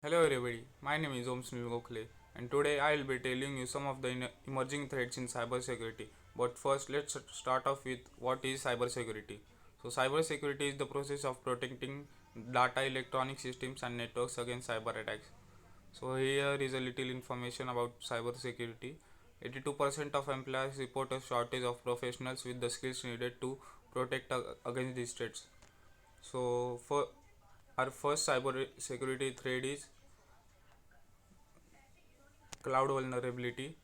Hello everybody, my name is Om Sunil Gokhale and today I will be telling you some of the emerging threats in cybersecurity. But first let's start off with what is cybersecurity. So cybersecurity is the process of protecting data, electronic systems and networks against cyber attacks. So here is a little information about cybersecurity. 82% of employers report a shortage of professionals with the skills needed to protect against these threats. So for our first cyber security threat is cloud vulnerability.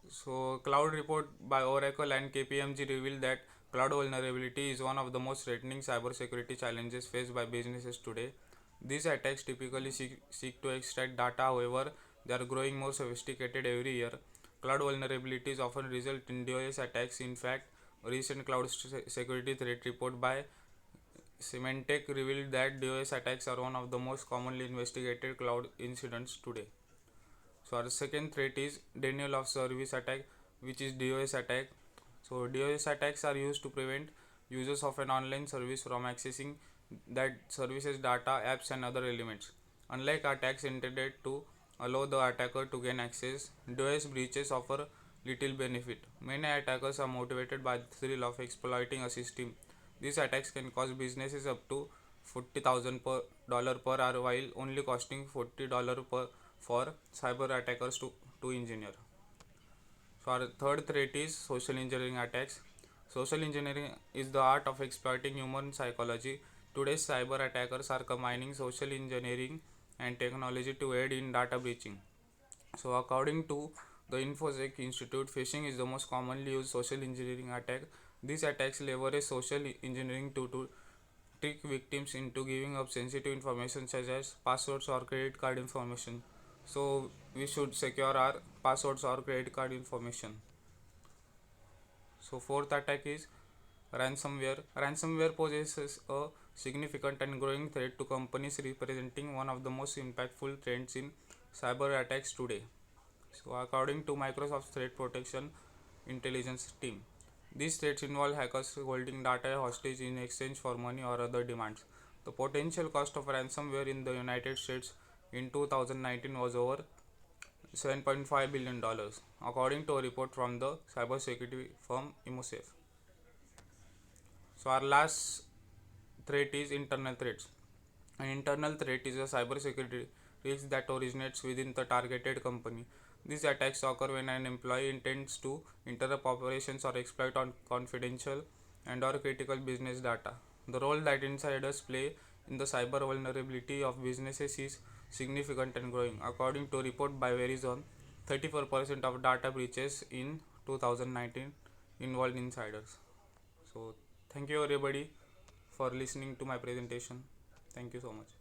So, cloud report by Oracle and KPMG revealed that cloud vulnerability is one of the most threatening cybersecurity challenges faced by businesses today. These attacks typically seek to extract data, however, they are growing more sophisticated every year. Cloud vulnerabilities often result in DOS attacks. In fact, a recent cloud security threat report by Symantec revealed that DOS attacks are one of the most commonly investigated cloud incidents today. So our second threat is denial of service attack, which is DOS attack. So DOS attacks are used to prevent users of an online service from accessing that service's data, apps and other elements. Unlike attacks intended to allow the attacker to gain access, DOS breaches offer little benefit. Many attackers are motivated by the thrill of exploiting a system. These attacks can cost businesses up to $40,000 per hour while only costing $40 per for cyber attackers to engineer. So our third threat is social engineering attacks. Social engineering is the art of exploiting human psychology. Today's cyber attackers are combining social engineering and technology to aid in data breaching. So according to the InfoSec Institute, phishing is the most commonly used social engineering attack. These attacks leverage social engineering to trick victims into giving up sensitive information such as passwords or credit card information. So we should secure our passwords or credit card information. So fourth attack is ransomware. Ransomware poses a significant and growing threat to companies, representing one of the most impactful trends in cyber attacks today. So according to Microsoft Threat Protection Intelligence team, these threats involve hackers holding data hostage in exchange for money or other demands. The potential cost of ransomware in the United States in 2019 was over $7.5 billion, according to a report from the cybersecurity firm Imosef. So, our last threat is internal threats. An internal threat is a cybersecurity risk that originates within the targeted company. These attacks occur when an employee intends to interrupt operations or exploit on confidential and or critical business data. The role that insiders play in the cyber vulnerability of businesses is significant and growing. According to a report by Verizon, 34% of data breaches in 2019 involved insiders. So, thank you everybody for listening to my presentation. Thank you so much.